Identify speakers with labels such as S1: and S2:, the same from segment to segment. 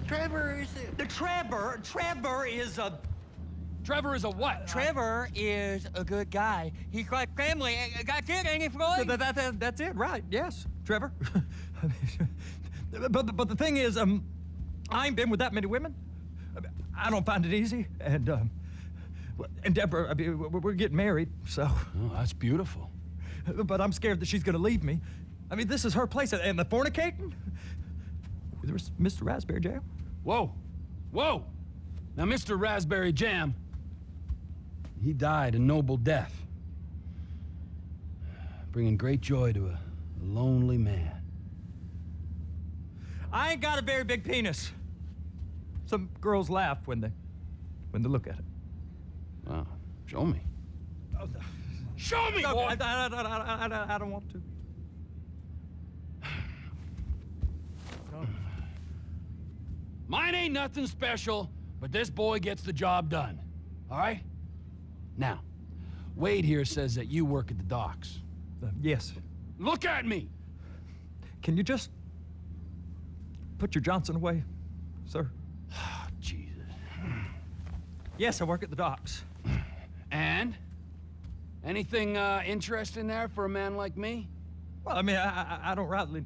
S1: Trevor is a...
S2: Trevor is a...
S3: Trevor is a what?
S2: Trevor is a good guy. He's like family. That's it, ain't it, Floyd?
S4: That's it, right? Yes, Trevor. but the thing is, I ain't been with that many women. I don't find it easy, and Deborah, I mean, we're getting married, so.
S3: Oh, that's beautiful.
S4: But I'm scared that she's gonna leave me. I mean, this is her place, and the fornicating? There's Mr. Raspberry Jam.
S3: Whoa, whoa! Now, Mr. Raspberry Jam, he died a noble death, bringing great joy to a lonely man.
S4: I ain't got a very big penis. Some girls laugh when they look at it.
S3: Wow, show me.
S4: Oh, no.
S3: Show me,
S4: No,
S3: boy!
S4: I don't want to.
S3: Mine ain't nothing special, but this boy gets the job done. All right? Now, Wade here says that you work at the docks.
S4: Yes.
S3: Look at me!
S4: Can you just put your Johnson away, sir?
S3: Jesus.
S4: Yes, I work at the docks.
S3: And? Anything interesting there for a man like me?
S4: Well, I mean, I don't rightly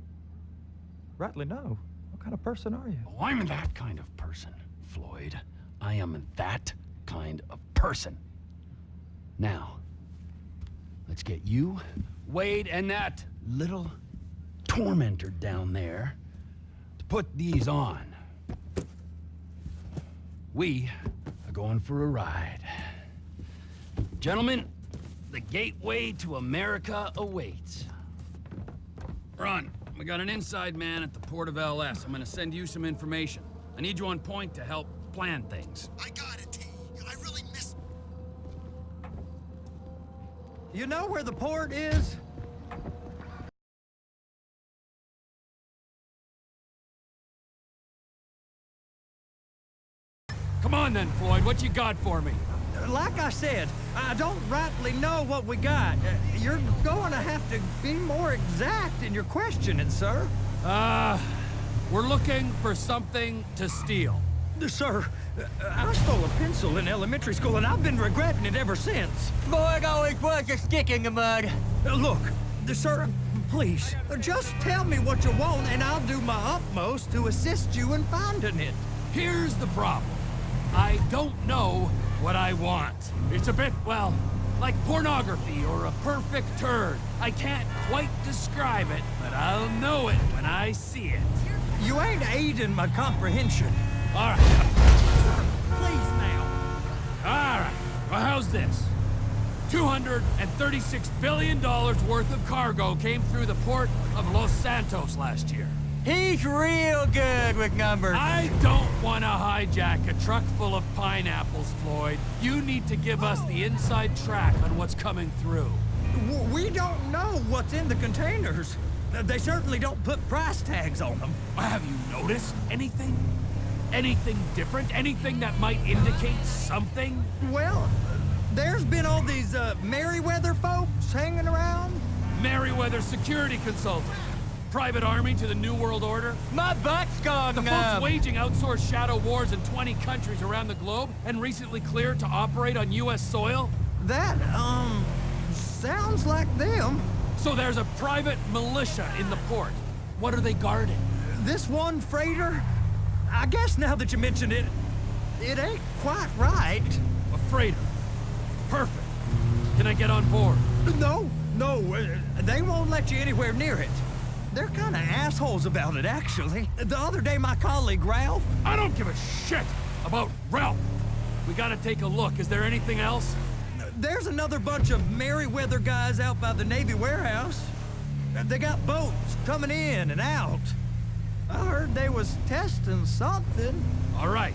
S4: know. What kind of person are you?
S3: Oh, I'm that kind of person, Floyd. I am that kind of person. Now, let's get you, Wade, and that little tormentor down there to put these on. We are going for a ride. Gentlemen, the gateway to America awaits. Ron, we got an inside man at the port of LS. I'm gonna send you some information. I need you on point to help plan things.
S5: I got it, T. I really miss...
S4: You know where the port is?
S3: Come on then, Floyd, what you got for me?
S4: Like I said, I don't rightly know what we got. You're going to have to be more exact in your questioning, sir.
S3: We're looking for something to steal.
S4: Sir, I stole a pencil in elementary school, and I've been regretting it ever since.
S2: Boy, it always was a stick in the mud.
S4: Look, sir, please, just tell me what you want, and I'll do my utmost to assist you in finding it.
S3: Here's the problem. I don't know what I want. It's a bit, well, like pornography or a perfect turd. I can't quite describe it, but I'll know it when I see it.
S4: You ain't aiding my comprehension.
S3: All right.
S4: Sir, please now.
S3: All right. Well, how's this? $236 billion worth of cargo came through the port of Los Santos last year.
S2: He's real good with numbers.
S3: I don't want to hijack a truck full of pineapples, Floyd. You need to give us the inside track on what's coming through.
S4: We don't know what's in the containers. They certainly don't put price tags on them.
S3: Have you noticed anything? Anything different? Anything that might indicate something?
S4: Well, there's been all these Merryweather folks hanging around.
S3: Merryweather security consultant. Private army to the New World Order.
S2: My butt's gone
S3: The
S2: numb.
S3: folks waging outsourced shadow wars in 20 countries around the globe and recently cleared to operate on U.S. soil.
S4: That, sounds like them.
S3: So there's a private militia in the port. What are they guarding?
S4: This one freighter, I guess now that you mention it, it ain't quite right.
S3: A freighter. Perfect. Can I get on board?
S4: No, they won't let you anywhere near it. They're kind of assholes about it, actually. The other day, my colleague, Ralph...
S3: I don't give a shit about Ralph. We gotta take a look. Is there anything else?
S4: There's another bunch of Merryweather guys out by the Navy warehouse. They got boats coming in and out. I heard they was testing something.
S3: All right.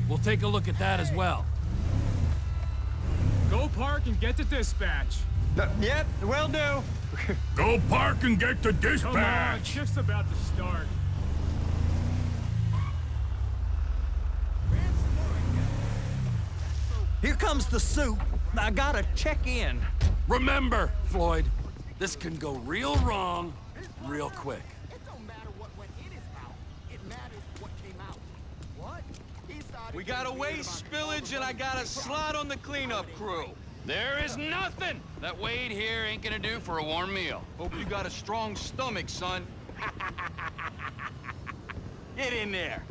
S3: We'll take a look at that as well.
S6: Go park and get to dispatch.
S4: Yep, will do.
S3: Go park and get to dispatch!
S6: Come on, shift's about to start.
S4: Here comes the soup. I gotta check in.
S3: Remember, Floyd, this can go real wrong real quick.
S5: It don't matter what went in his mouth. It matters what came out.
S1: We got a waste spillage and I got a slot on the cleanup crew.
S3: There is nothing that Wade here ain't gonna do for a warm meal.
S1: Hope you got a strong stomach, son. Get in there.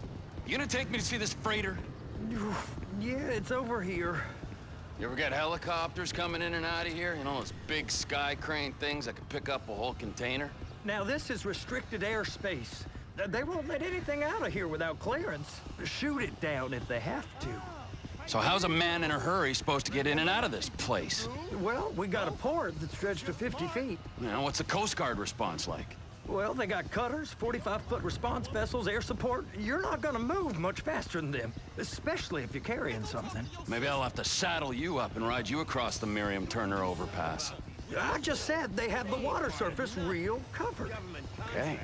S3: You gonna take me to see this freighter?
S4: Yeah, it's over here.
S3: You ever get helicopters coming in and out of here? You know, those big sky crane things that could pick up a whole container?
S4: Now, this is restricted airspace. They won't let anything out of here without clearance. Shoot it down if they have to.
S3: So how's a man in a hurry supposed to get in and out of this place?
S4: Well, we got a port that's stretched to 50 feet.
S3: You know, what's the Coast Guard response like?
S4: Well, they got cutters, 45-foot response vessels, air support. You're not gonna move much faster than them, especially if you're carrying something.
S3: Maybe I'll have to saddle you up and ride you across the Miriam Turner overpass.
S4: I just said they have the water surface real covered.
S3: Okay.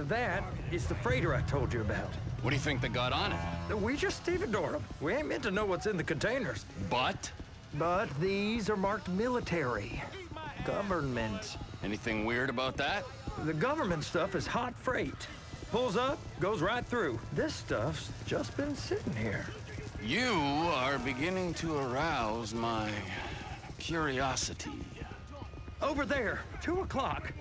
S4: That is the freighter I told you about.
S3: What do you think they got on it?
S4: We just stevedore them. We ain't meant to know what's in the containers.
S3: But?
S4: But these are marked military. Government.
S3: Anything weird about that?
S4: The government stuff is hot freight. Pulls up, goes right through. This stuff's just been sitting here.
S3: You are beginning to arouse my curiosity.
S4: Over there, 2 o'clock.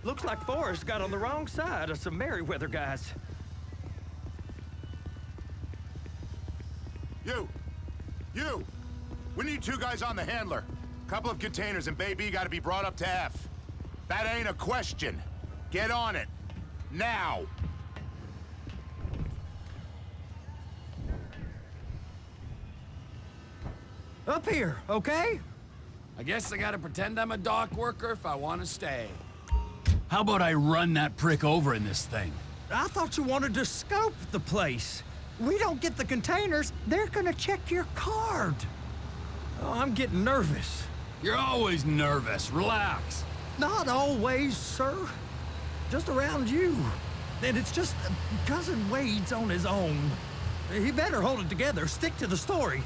S4: Looks like Forrest got on the wrong side of some Merryweather guys.
S5: You! We need 2 guys on the handler. Couple of containers and Baby gotta be brought up to F. That ain't a question. Get on it. Now!
S4: Up here, okay?
S3: I guess I gotta pretend I'm a dock worker if I want to stay. How about I run that prick over in this thing?
S4: I thought you wanted to scope the place. We don't get the containers, they're gonna check your card. Oh, I'm getting nervous.
S3: You're always nervous. Relax.
S4: Not always, sir. Just around you. And it's just Cousin Wade's on his own. He better hold it together, stick to the story.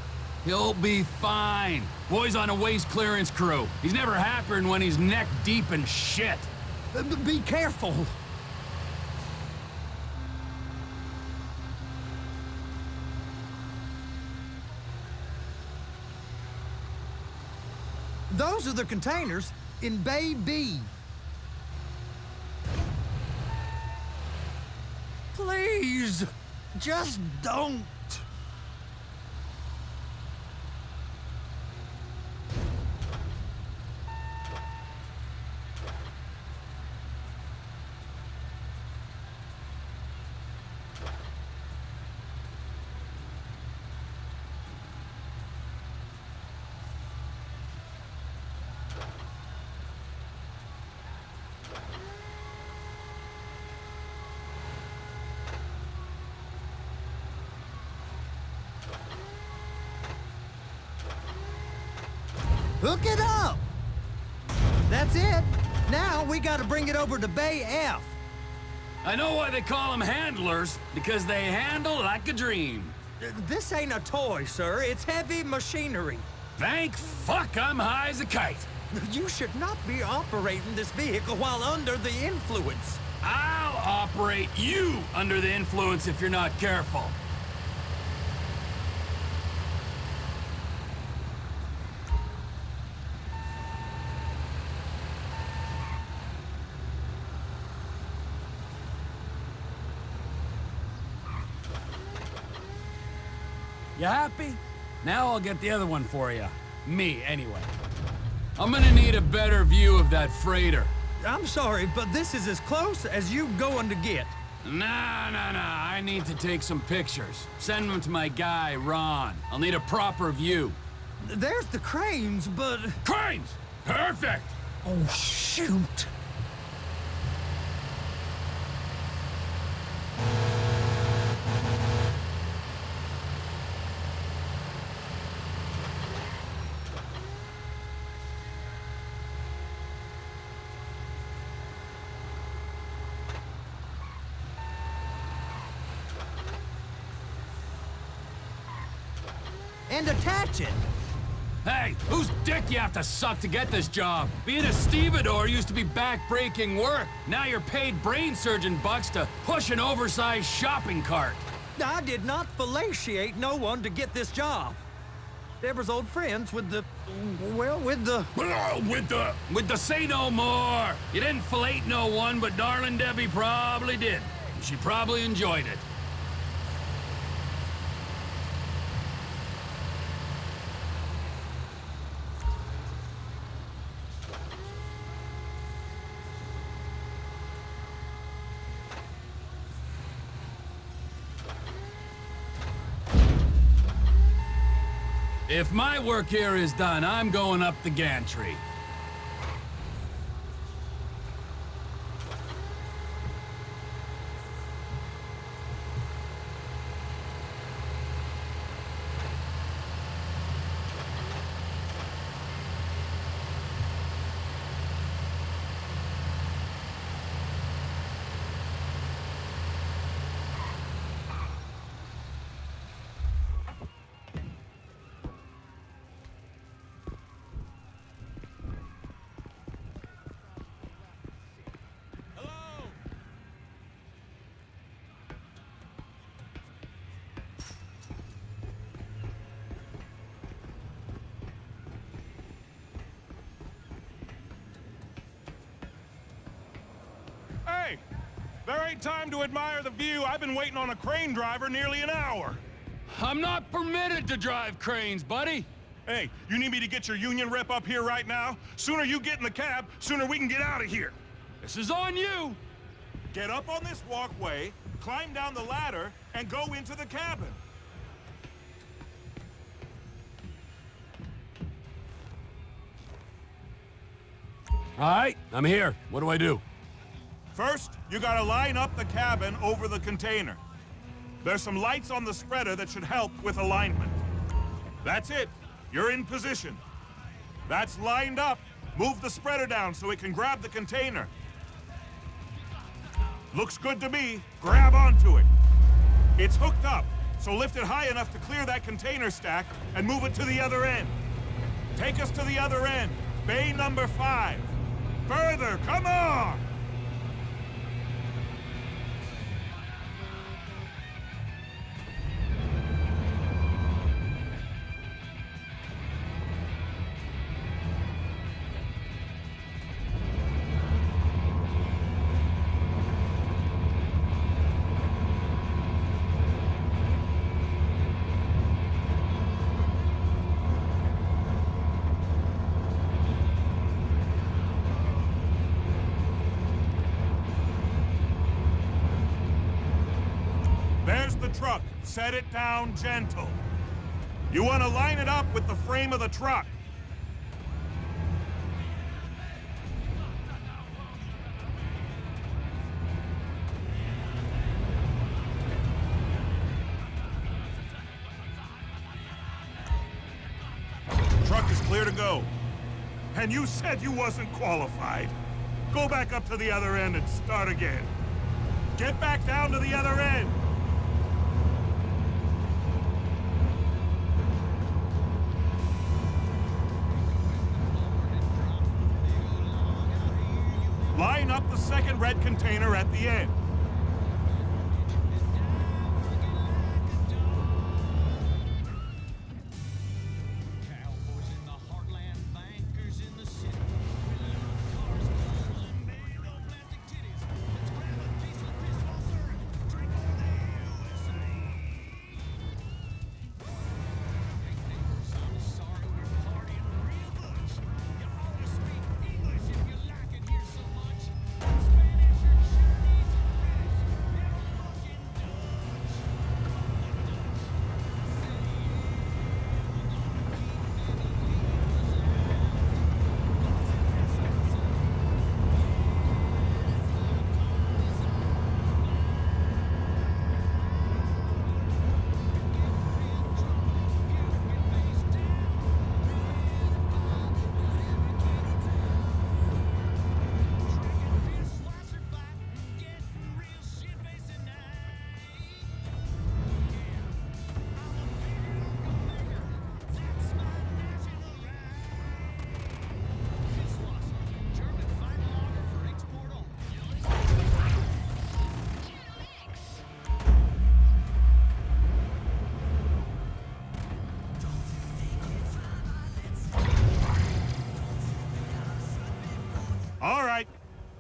S3: He'll be fine. Boy's on a waste clearance crew. He's never happier than when he's neck deep in shit.
S4: Be careful. Those are the containers in Bay B. Please, just don't. Hook it up! That's it. Now we gotta bring it over to Bay F.
S3: I know why they call them handlers, because they handle like a dream.
S4: This ain't a toy, sir. It's heavy machinery.
S3: Thank fuck I'm high as a kite.
S4: You should not be operating this vehicle while under the influence.
S3: I'll operate you under the influence if you're not careful. You happy? Now I'll get the other one for you. Me, anyway. I'm gonna need a better view of that freighter.
S4: I'm sorry, but this is as close as you going to get.
S3: Nah. I need to take some pictures. Send them to my guy, Ron. I'll need a proper view.
S4: There's the cranes, but...
S3: Cranes! Perfect!
S4: Oh, shoot. And attach it.
S3: Hey, whose dick you have to suck to get this job? Being a stevedore used to be back-breaking work. Now you're paid brain surgeon bucks to push an oversized shopping cart.
S4: I did not fellatiate no one to get this job. Deborah's old friends with the... well, with the...
S3: With the say no more. You didn't fillet no one, but darling Debbie probably did. And she probably enjoyed it. If my work here is done, I'm going up the gantry.
S7: Hey, there ain't time to admire the view. I've been waiting on a crane driver nearly an hour.
S3: I'm not permitted to drive cranes, buddy.
S7: Hey, you need me to get your union rep up here right now? Sooner you get in the cab, sooner we can get out of here.
S3: This is on you.
S7: Get up on this walkway, climb down the ladder, and go into the cabin.
S3: All right, I'm here. What do I do?
S7: First, you gotta line up the cabin over the container. There's some lights on the spreader that should help with alignment. That's it. You're in position. That's lined up. Move the spreader down so it can grab the container. Looks good to me. Grab onto it. It's hooked up, so lift it high enough to clear that container stack and move it to the other end. Take us to the other end. Bay number 5. Further, come on! There's the truck. Set it down gentle. You want to line it up with the frame of the truck. Truck is clear to go. And you said you wasn't qualified. Go back up to the other end and start again. Get back down to the other end. Line up the second red container at the end.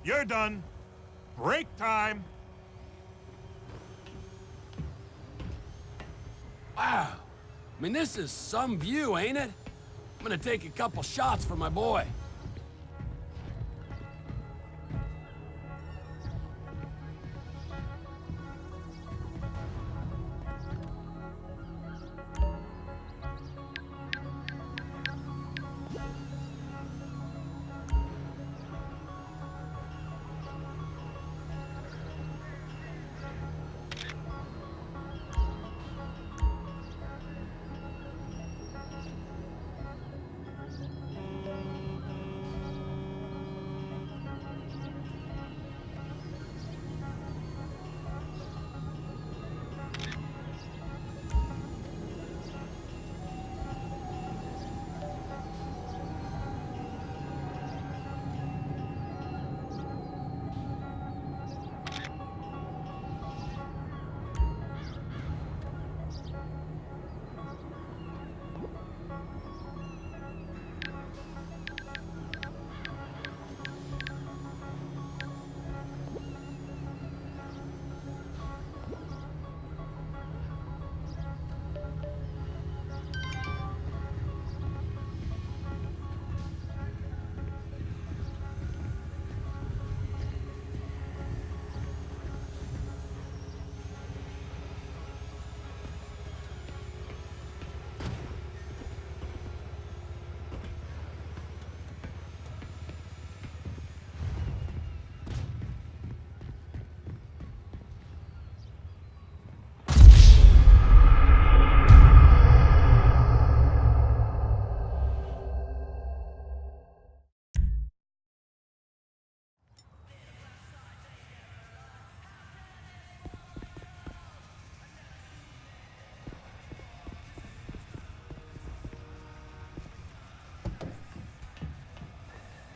S7: You're done. Break time.
S8: Wow. I mean, this is some view, ain't it? I'm gonna take a couple shots for my boy.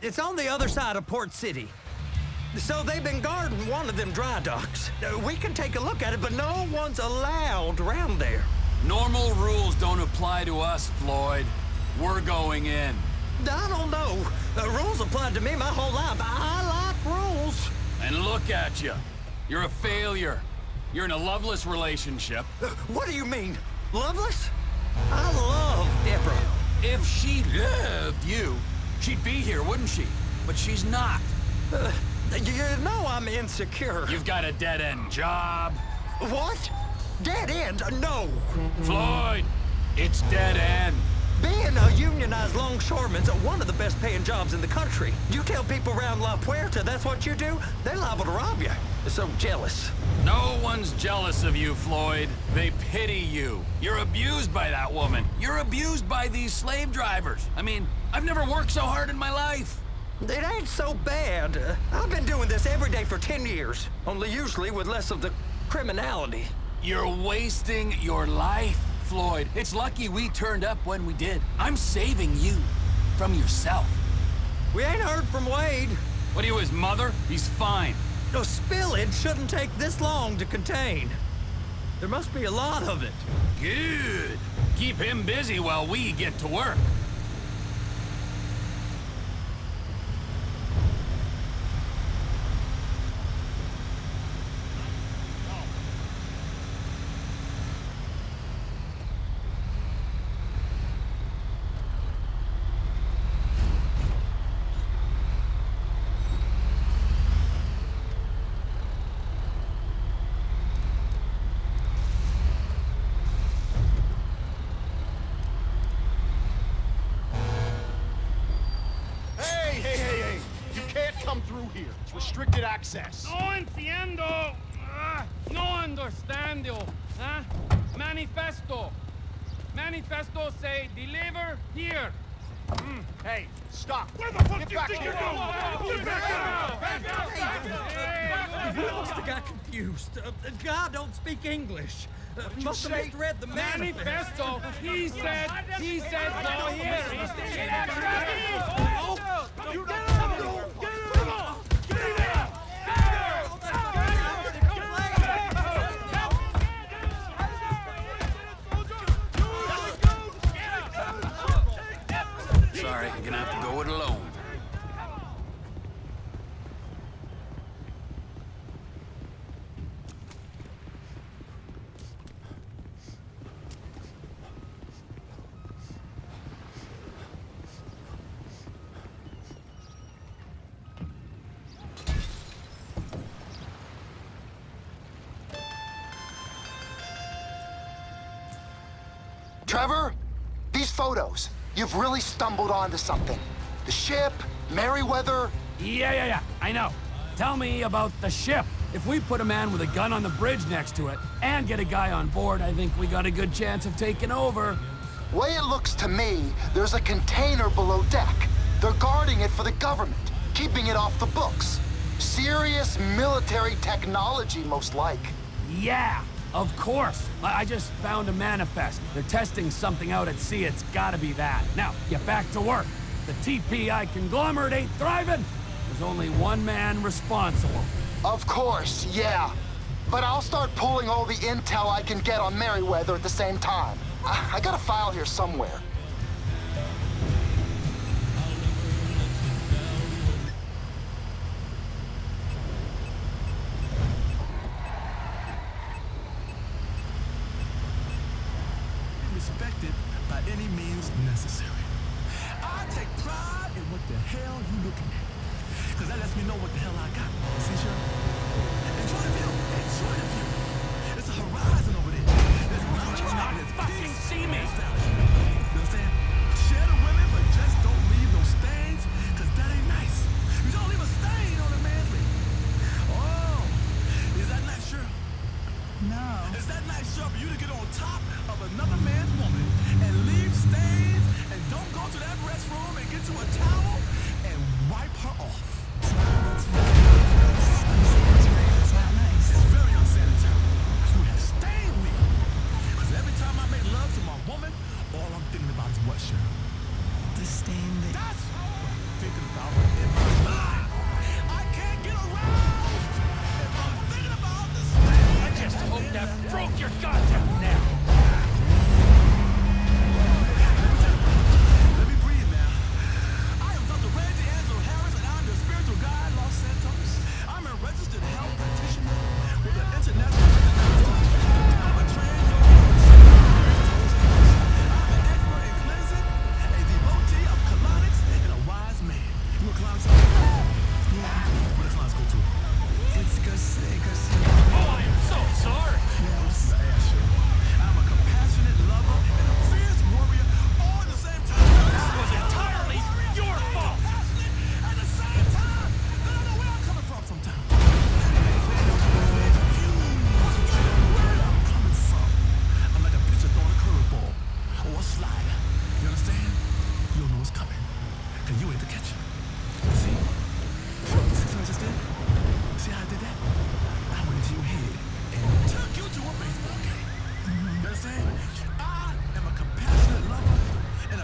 S4: It's on the other side of Port City. So they've been guarding one of them dry docks. We can take a look at it, but no one's allowed around there.
S8: Normal rules don't apply to us, Floyd. We're going in.
S4: I don't know. Rules applied to me my whole life. I like rules.
S8: And look at you. You're a failure. You're in a loveless relationship.
S4: What do you mean? Loveless? I love Deborah.
S8: If she loved you, she'd be here, wouldn't she? But she's not.
S4: You know I'm insecure.
S8: You've got a dead-end job.
S4: What? Dead end? No.
S8: Floyd, it's dead end.
S4: Being a unionized longshoreman's one of the best paying jobs in the country. You tell people around La Puerta that's what you do, they're liable to rob you. They're so jealous.
S8: No one's jealous of you, Floyd. They pity you. You're abused by that woman. You're abused by these slave drivers. I mean, I've never worked so hard in my life.
S4: It ain't so bad. I've been doing this every day for 10 years, only usually with less of the criminality.
S8: You're wasting your life, Floyd. It's lucky we turned up when we did. I'm saving you from yourself.
S4: We ain't heard from Wade.
S8: What are you, his mother? He's fine.
S4: No, spillage shouldn't take this long to contain. There must be a lot of it.
S8: Good. Keep him busy while we get to work.
S9: Restricted access.
S1: No entiendo. No understando. Huh? Manifesto. Manifesto say deliver here.
S9: Hey, stop.
S6: Where the fuck
S9: Get
S6: do you
S9: back
S6: think
S9: here.
S6: you're going? Get back out!
S4: You must have got confused. God don't speak English. Must have
S9: say?
S4: misread the manifesto.
S1: Manifesto. He said go here.
S8: Sorry, you're gonna have to go it alone.
S10: Trevor, these photos, you've really stumbled onto something. The ship, Merryweather.
S8: Yeah, I know. Tell me about the ship. If we put a man with a gun on the bridge next to it and get a guy on board, I think we got a good chance of taking over.
S10: Way it looks to me, there's a container below deck. They're guarding it for the government, keeping it off the books. Serious military technology, most like.
S8: Yeah, of course. I just found a manifest. They're testing something out at sea. It's gotta be that. Now, get back to work. The TPI conglomerate ain't thriving. There's only one man responsible.
S10: Of course, yeah. But I'll start pulling all the intel I can get on Merryweather at the same time. I got a file here somewhere.
S11: Respected by any means necessary. I take pride in what the hell you looking at. Because that lets me know what the hell I got. See, sure? Enjoy the view. Enjoy the view. It's a horizon over there. There's not fucking see me. You understand? Share the women, but just don't leave no stains, because that ain't nice. You don't leave a stain on a man's ring. Oh, is that nice, sure?
S12: No.
S11: Is that nice, sure, for you to get on top of another man's woman and leave stains and don't go to that restroom and get to a towel and wipe her off?
S12: That's not nice.
S11: It's very unsanitary. You have stained me. Because every time I make love to my woman, all I'm thinking about is what, sure?
S12: The stain that...
S11: That's what I'm thinking about in my mind. I can't get aroused if I'm thinking about the stain.
S8: I just hope that broke your goddamn neck.
S11: Let me breathe now. I am Dr. Reggie Angelo Harris, and I'm the spiritual guide, Los Santos. I'm a registered health practitioner with an international recognized. I'm a trained yoga. I'm an expert in cleansing, a devotee of colonics, and a wise man. You know what colonics are?
S12: Yeah.
S11: Where the colonics go to?
S12: It's go see.
S8: Oh, I am so sorry.
S12: Yes.
S11: I'm a compassionate lover and a fierce warrior all at the same time.
S8: This was entirely your fault.
S11: Compassionate at the same time. But I know where I'm coming from sometimes. Where I'm coming from. I'm like a pitcher throwing a curveball or a slider. You understand? You don't know what's coming. Cause you ain't the catcher. See? See what the 600 just did? See how I did that? I went into your head and took you to a baseball game. You understand? I am a compassionate lover and a...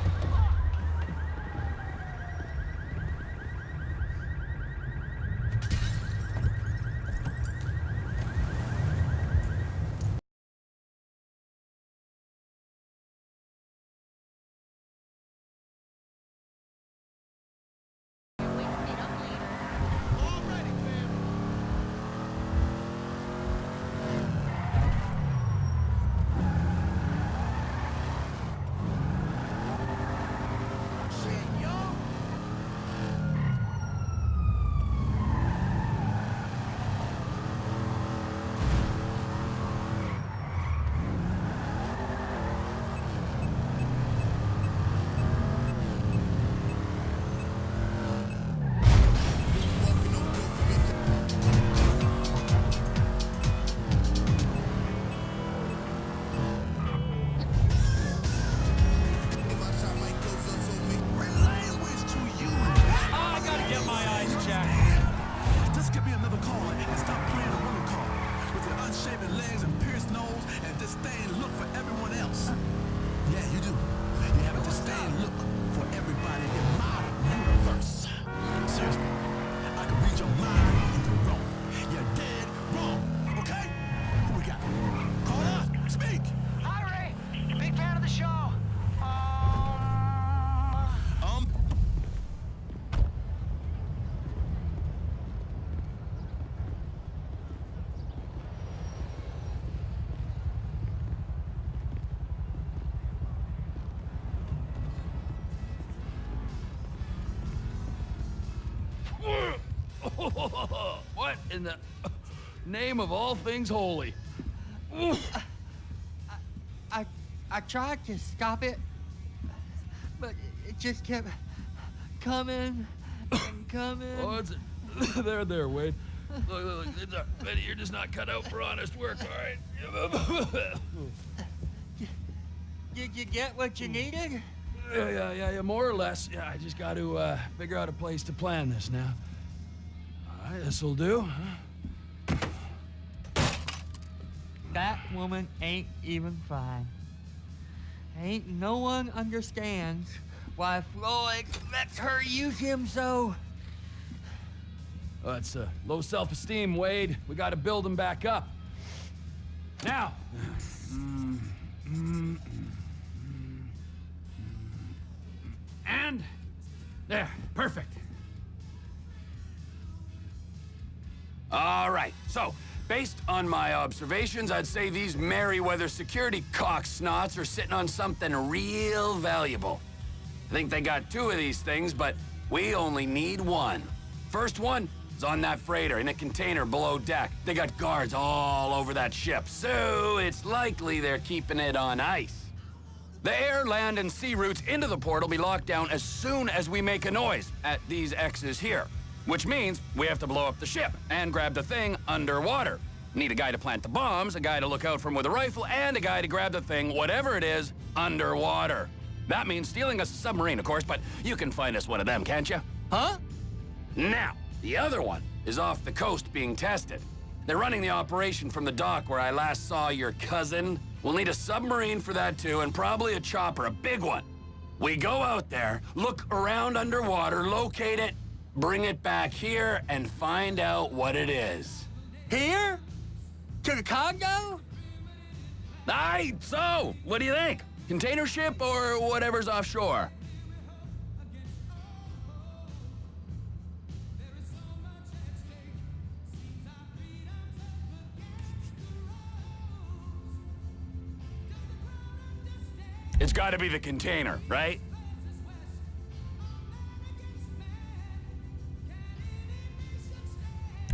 S11: Just give me another call and stop playing a woman call with your unshaven legs and pierced nose and disdain look for everyone else. Yeah, you do. You have a disdain look for everybody in my universe. Seriously, I can read your mind and you're wrong. You're dead wrong, okay? Who we got? Call up, speak.
S13: Hi, Ray. Big fan of the show.
S3: What in the name of all things holy?
S2: I I tried to stop it, but it just kept coming and coming.
S3: Oh, it's there, Wade. Look, Betty, you're just not cut out for honest work, all right?
S2: Did you get what you needed?
S3: Yeah, more or less. Yeah, I just got to figure out a place to plan this now. All right, this'll do.
S2: That woman ain't even fine. Ain't no one understands why Floyd lets her use him so.
S3: Oh, it's low self-esteem, Wade. We got to build him back up. Now. And there, perfect. All right, so based on my observations, I'd say these Merryweather security cocksnots are sitting on something real valuable. I think they got 2 of these things, but we only need 1. First one is on that freighter in a container below deck. They got guards all over that ship, so it's likely they're keeping it on ice. The air, land, and sea routes into the port will be locked down as soon as we make a noise at these X's here. Which means we have to blow up the ship and grab the thing underwater. Need a guy to plant the bombs, a guy to look out for 'em with a rifle, and a guy to grab the thing, whatever it is, underwater. That means stealing us a submarine, of course, but you can find us one of them, can't you?
S2: Huh?
S3: Now, the other one is off the coast being tested. They're running the operation from the dock where I last saw your cousin. We'll need a submarine for that too, and probably a chopper, a big one. We go out there, look around underwater, locate it, bring it back here, and find out what it is.
S2: Here? To the Congo?
S3: Aye, so, what do you think? Container ship or whatever's offshore? It's gotta be the container, right?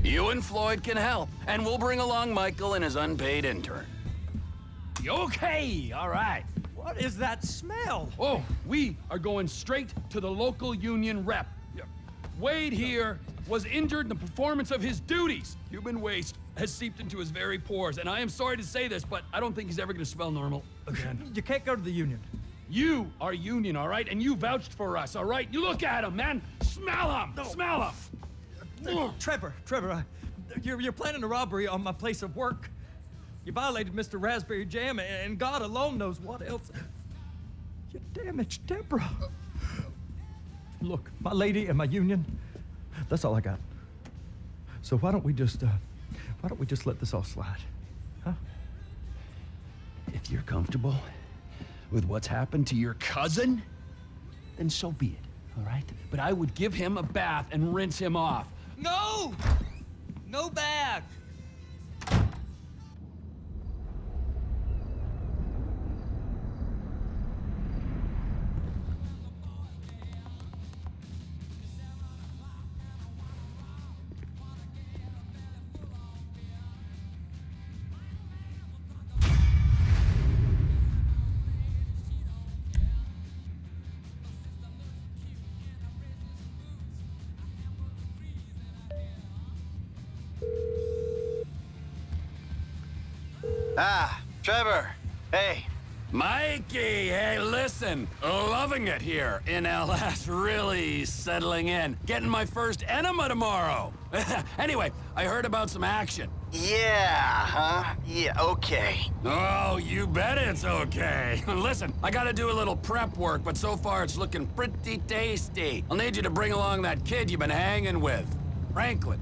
S3: You and Floyd can help, and we'll bring along Michael and his unpaid intern. Okay, all right.
S4: What is that smell?
S3: Oh, we are going straight to the local union rep. Wade here was injured in the performance of his duties. Human waste has seeped into his very pores, and I am sorry to say this, but I don't think he's ever gonna smell normal again.
S4: You can't go to the union.
S3: You are union, all right? And you vouched for us, all right? You look at him, man. Smell him.
S4: No.
S3: Smell him.
S4: Trevor, you're planning a robbery on my place of work. You violated Mr. Raspberry Jam, and God alone knows what else. You damaged Deborah. Look, my lady and my union, that's all I got. So why don't we just let this all slide, huh?
S3: If you're comfortable with what's happened to your cousin, then so be it, all right? But I would give him a bath and rinse him off.
S2: No! No bath!
S14: Ah, Trevor. Hey.
S3: Mikey, hey, listen. Loving it here in LS. Really settling in. Getting my first enema tomorrow. Anyway, I heard about some action.
S14: Yeah, huh? Yeah, okay.
S3: Oh, you bet it's okay. Listen, I gotta do a little prep work, but so far it's looking pretty tasty. I'll need you to bring along that kid you've been hanging with. Franklin.